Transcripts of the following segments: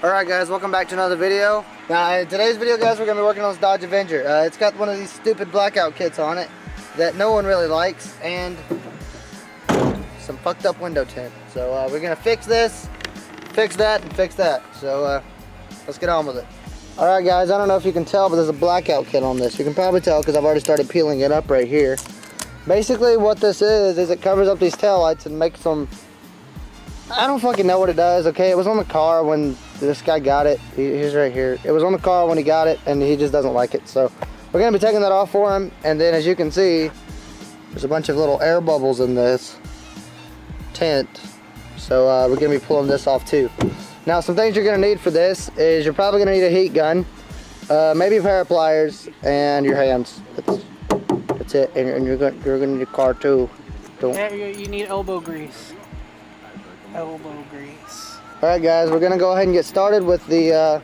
Alright guys, welcome back to another video. Now in today's video guys, we're going to be working on this Dodge Avenger. It's got one of these stupid blackout kits on it that no one really likes, and some fucked up window tint. So we're going to fix this, fix that, and fix that. So let's get on with it. Alright guys, I don't know if you can tell, but there's a blackout kit on this. You can probably tell because I've already started peeling it up right here. Basically what this is it covers up these taillights and makes them, I don't fucking know what it does, okay? It was on the car when this guy got it. He's right here. It was on the car when he got it, and he just doesn't like it. So we're gonna be taking that off for him, and then as you can see, there's a bunch of little air bubbles in this tint. So we're gonna be pulling this off too. Now some things you're gonna need for this is you're probably gonna need a heat gun, maybe a pair of pliers, and your hands. That's it. And you're gonna need a car too. You need elbow grease. Elbow grease. Alright guys, we're gonna go ahead and get started with the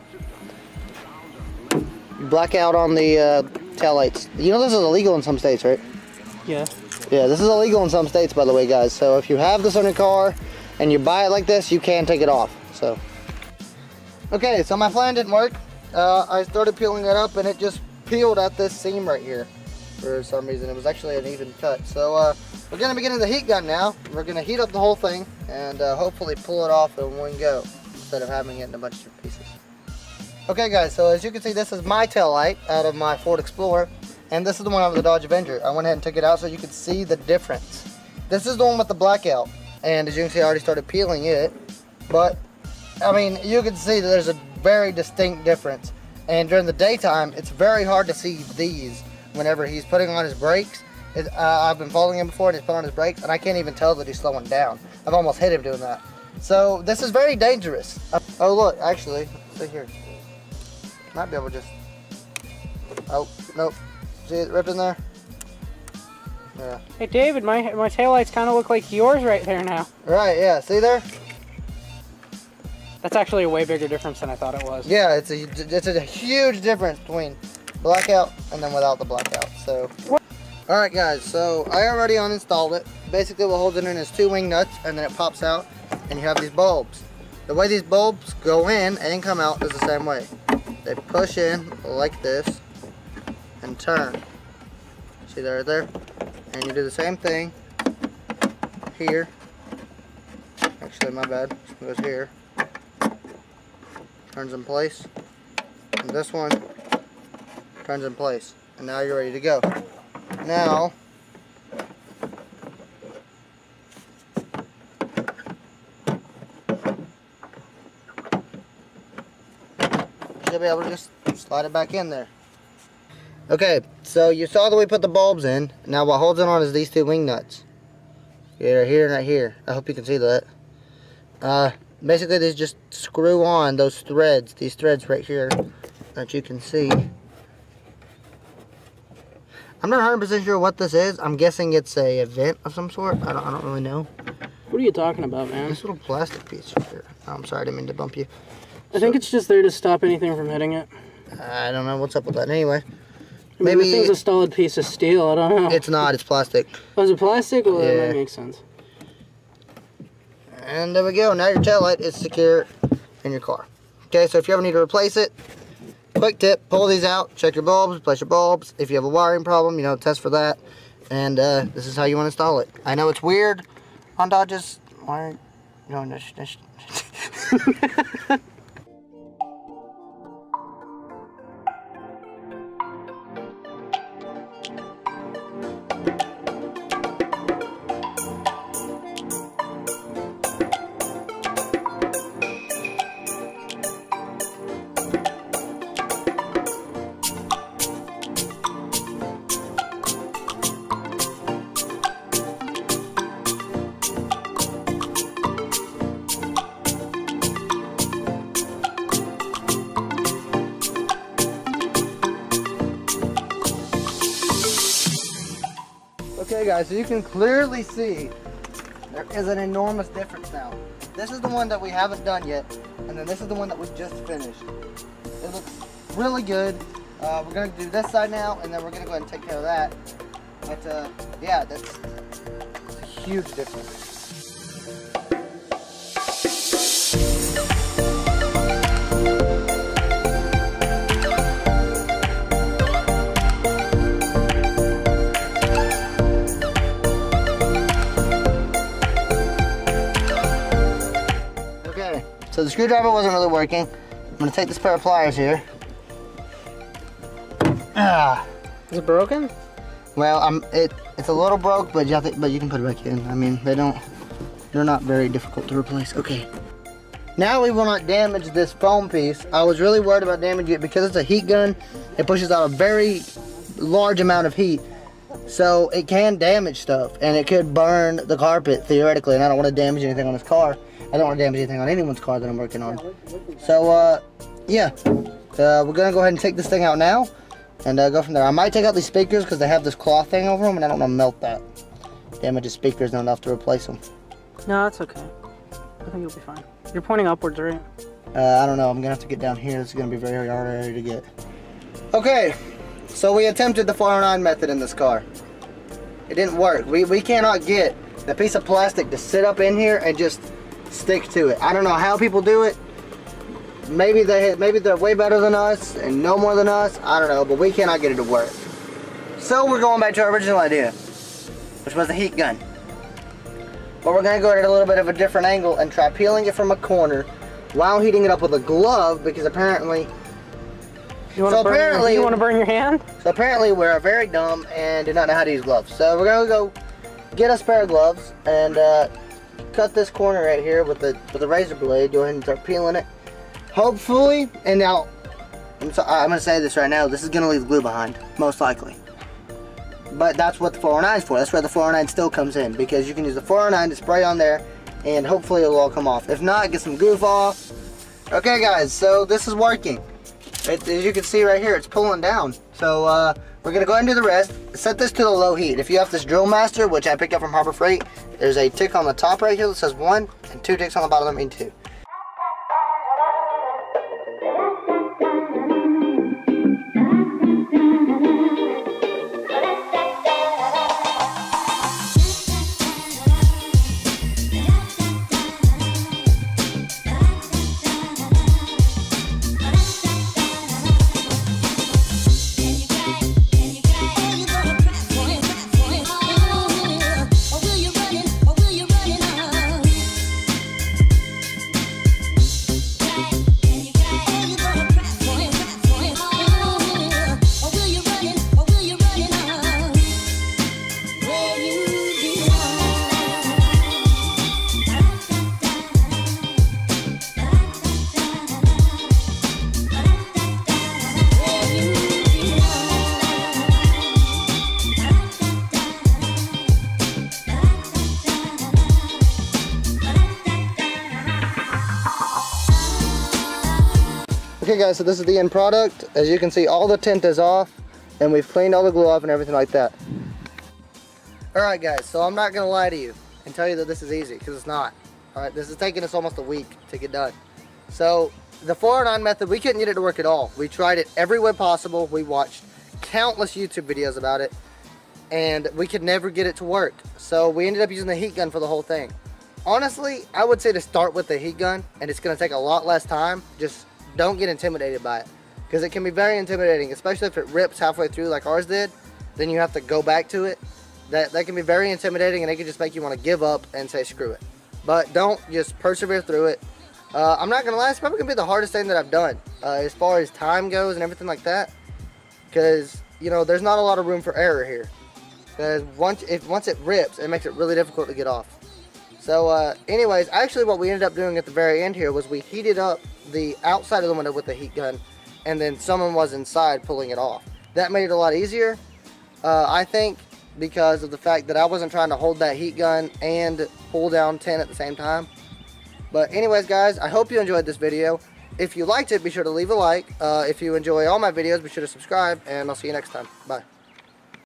blackout on the taillights. You know this is illegal in some states, right? Yeah. Yeah, this is illegal in some states, by the way, guys. So if you have this on your car and you buy it like this, you can take it off. So, okay, so my plan didn't work. I started peeling it up and it just peeled at this seam right here for some reason. It was actually an even cut. So we're gonna be getting the heat gun now. We're gonna heat up the whole thing and hopefully pull it off in one go instead of having it in a bunch of pieces. Okay guys, so as you can see, this is my tail light out of my Ford Explorer, and this is the one out of the Dodge Avenger. I went ahead and took it out so you could see the difference. This is the one with the blackout, and as you can see, I already started peeling it, but I mean, you can see that there's a very distinct difference, and during the daytime, it's very hard to see these whenever he's putting on his brakes. I've been following him before and he's put on his brakes, and I can't even tell that he's slowing down. I've almost hit him doing that. So this is very dangerous. Oh look, actually, see here. Might be able to just, oh, nope. See it ripped in there? Yeah. Hey David, my taillights kind of look like yours right there now. Right, yeah, see there? That's actually a way bigger difference than I thought it was. Yeah, it's a huge difference between blackout and then without the blackout, so. Alright guys, so I already uninstalled it. Basically what holds it in is two wing nuts, and then it pops out and you have these bulbs. The way these bulbs go in and come out is the same way. They push in like this and turn. See that right there? And you do the same thing here. Actually, my bad. It goes here. Turns in place. And this one turns in place. And now you're ready to go. Now, you'll be able to just slide it back in there. Okay, so you saw that we put the bulbs in. Now what holds it on is these two wing nuts. Yeah, right here and right here. I hope you can see that. Basically these just screw on those threads, these threads right here that you can see. I'm not 100% sure what this is. I'm guessing it's a vent of some sort. I don't really know. What are you talking about, man? This little plastic piece right here. Oh, I'm sorry, I didn't mean to bump you. I think it's just there to stop anything from hitting it. I don't know what's up with that. Anyway, I mean, the thing's a solid piece of steel. I don't know. It's not. It's plastic. Oh, is it plastic? Well, yeah. That might make sense. And there we go. Now your taillight is secure in your car. Okay, so if you ever need to replace it, quick tip, pull these out, check your bulbs, replace your bulbs. If you have a wiring problem, you know, test for that. And this is how you want to install it. I know it's weird on Dodge's wiring. No, Okay guys, so you can clearly see there is an enormous difference now. This is the one that we haven't done yet, and then this is the one that we just finished. It looks really good. We're going to do this side now, and then we're going to go ahead and take care of that. But yeah, that's a huge difference. So the screwdriver wasn't really working. I'm gonna take this pair of pliers here. Is it broken? Well, it's a little broke, but you can put it back in. I mean, they're not very difficult to replace. Okay. Now we will not damage this foam piece. I was really worried about damaging it because it's a heat gun. It pushes out a very large amount of heat. So it can damage stuff and it could burn the carpet theoretically, and I don't want to damage anything on this car. I don't want to damage anything on anyone's car that I'm working on. So yeah, we're gonna go ahead and take this thing out now and go from there. I might take out these speakers because they have this cloth thing over them and I don't want to melt that. Damage the speakers not enough to replace them. No, that's okay. I think you'll be fine. You're pointing upwards, right? I don't know. I'm gonna have to get down here. This is gonna be very hard area to get. Okay, so we attempted the 409 method in this car. It didn't work. We cannot get the piece of plastic to sit up in here and just stick to it. I don't know how people do it. Maybe they're way better than us and know more than us. I don't know, but we cannot get it to work. So we're going back to our original idea, which was the heat gun. But we're gonna go at a little bit of a different angle and try peeling it from a corner while heating it up with a glove, because apparently you want to burn your hand? So apparently we're very dumb and do not know how to use gloves. So we're gonna go get us a pair of gloves and cut this corner right here with the razor blade. Go ahead and start peeling it. Hopefully, and now I'm gonna say this right now, this is gonna leave glue behind, most likely. But that's what the 409 is for. That's where the 409 still comes in, because you can use the 409 to spray on there and hopefully it'll all come off. If not, get some goof off. Okay guys, so this is working. As you can see right here, it's pulling down. So we're gonna go ahead and do the rest. Set this to the low heat. If you have this Drill Master, which I picked up from Harbor Freight, there's a tick on the top right here that says 1 and 2 ticks on the bottom that mean 2. Okay guys, so this is the end product. As you can see, all the tint is off and we've cleaned all the glue off and everything like that. Alright guys, so I'm not gonna lie to you and tell you that this is easy, because it's not. Alright, this is taking us almost a week to get done. So the 409 method, we couldn't get it to work at all. We tried it every way possible. We watched countless YouTube videos about it and we could never get it to work. So we ended up using the heat gun for the whole thing. Honestly, I would say to start with the heat gun, and it's gonna take a lot less time. Just don't get intimidated by it, because it can be very intimidating, especially if it rips halfway through like ours did. Then you have to go back to it. That can be very intimidating, and it can just make you want to give up and say screw it. But don't, just persevere through it. I'm not gonna lie, it's probably gonna be the hardest thing that I've done as far as time goes and everything like that, because you know there's not a lot of room for error here. Because once it rips, it makes it really difficult to get off. So anyways, actually what we ended up doing at the very end here was we heated up the outside of the window with the heat gun, and then someone was inside pulling it off. That made it a lot easier, I think, because of the fact that I wasn't trying to hold that heat gun and pull down tint at the same time. But anyways guys, I hope you enjoyed this video. If you liked it, be sure to leave a like. If you enjoy all my videos, be sure to subscribe, and I'll see you next time. Bye.